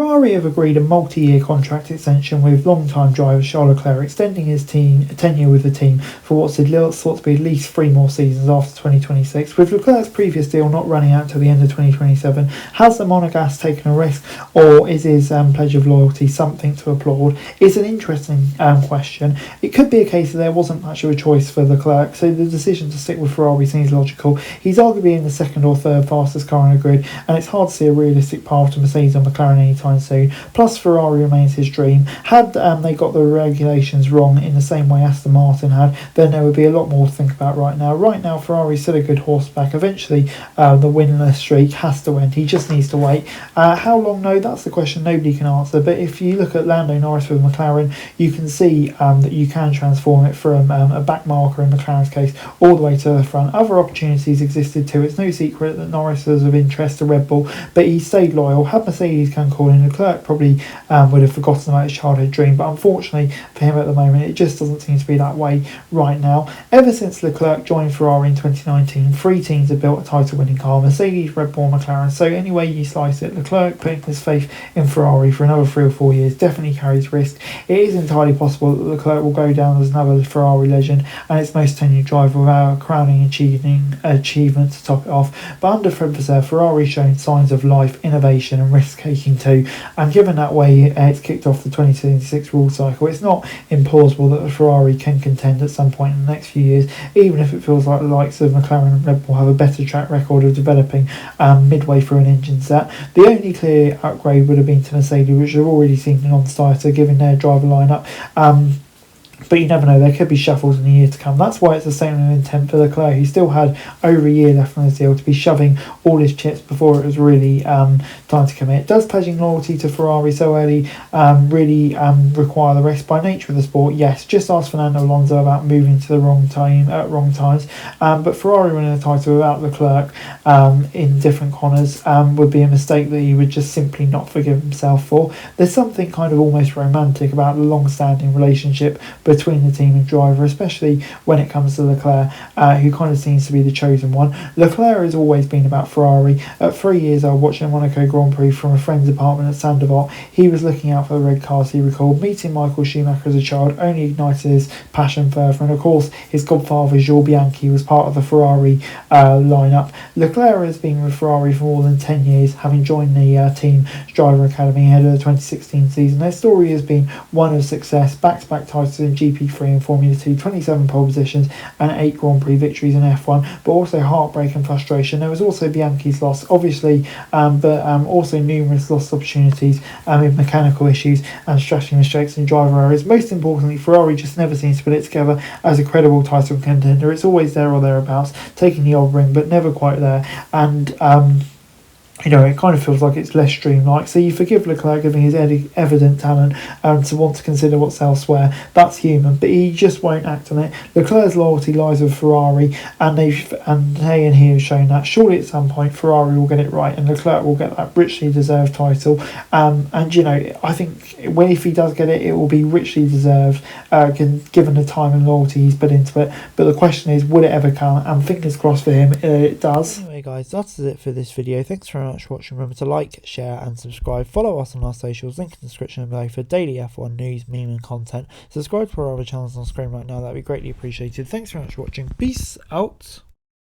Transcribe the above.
Ferrari have agreed a multi-year contract extension with long-time driver Charles Leclerc, extending his tenure with the team for what's thought to be at least 3 more seasons after 2026. With Leclerc's previous deal not running out until the end of 2027, has the Monegasque taken a risk, or is his pledge of loyalty something to applaud? It's an interesting question. It could be a case that there wasn't much of a choice for Leclerc, so the decision to stick with Ferrari seems logical. He's arguably in the second or third fastest car on the grid, and it's hard to see a realistic path to Mercedes or McLaren anytime soon. Plus, Ferrari remains his dream. Had they got the regulations wrong in the same way Aston Martin had, then there would be a lot more to think about right now. Right now, Ferrari's still a good horseback. Eventually, the winless streak has to end. He just needs to wait. How long? No, that's the question nobody can answer. But if you look at Lando Norris with McLaren, you can see that you can transform it from a back marker in McLaren's case all the way to the front. Other opportunities existed too. It's no secret that Norris was of interest to Red Bull, but he stayed loyal. Had Mercedes come calling, Leclerc probably would have forgotten about his childhood dream, but unfortunately for him at the moment, it just doesn't seem to be that way right now. Ever since Leclerc joined Ferrari in 2019, 3 teams have built a title-winning car: Mercedes, Red Bull, McLaren. So any way you slice it, Leclerc putting his faith in Ferrari for another 3 or 4 years definitely carries risk. It is entirely possible that Leclerc will go down as another Ferrari legend and its most tenured driver without a crowning achievement to top it off. But under Fred Vasseur, Ferrari's shown signs of life, innovation and risk-taking too, and given that way it's kicked off the 2026 rule cycle, it's not implausible that Ferrari can contend at some point in the next few years, even if it feels like the likes of McLaren and Red Bull have a better track record of developing midway through an engine set. The only clear upgrade would have been to Mercedes, which have already seen a non-starter given their driver lineup. But you never know, there could be shuffles in the year to come. That's why it's the same intent for Leclerc. He still had over a year left on his deal to be shoving all his chips before it was really time to commit. Does pledging loyalty to Ferrari so early really require the rest? By nature of the sport, yes. Just ask Fernando Alonso about moving to the wrong time at wrong times. But Ferrari winning the title without Leclerc in different corners would be a mistake that he would just simply not forgive himself for. There's something kind of almost romantic about the long-standing relationship between the team and driver, especially when it comes to Leclerc, who kind of seems to be the chosen one. Leclerc has always been about Ferrari. At 3 years old, watching a Monaco Grand Prix from a friend's apartment at Sandoval, he was looking out for the red cars, he recalled. Meeting Michael Schumacher as a child only ignited his passion further, and of course his godfather Jules Bianchi was part of the Ferrari lineup. Leclerc has been with Ferrari for more than 10 years, having joined the team driver academy ahead of the 2016 season. Their story has been one of success: back-to-back titles in GP3 and Formula 2, 27 pole positions and 8 Grand Prix victories in F1, but also heartbreak and frustration. There was also Bianchi's loss, obviously, but also numerous lost opportunities with mechanical issues and strategy mistakes and driver errors. Most importantly, Ferrari just never seems to put it together as a credible title contender. It's always there or thereabouts, taking the odd ring, but never quite there. And it kind of feels like it's less dreamlike. So you forgive Leclerc giving his evident talent to want to consider what's elsewhere. That's human, but he just won't act on it. Leclerc's loyalty lies with Ferrari, and he have shown that. Surely at some point Ferrari will get it right, and Leclerc will get that richly deserved title. I think if he does get it, it will be richly deserved, given the time and loyalty he's put into it. But the question is, will it ever come? And fingers crossed for him, it does. Anyway, guys, that's it for this video. Thanks very much for watching. Remember to like, share and subscribe. Follow us on our socials, link in the description below for daily F1 news, meme and content. Subscribe to our other channels on screen right now, that'd be greatly appreciated. Thanks very much for watching. Peace out.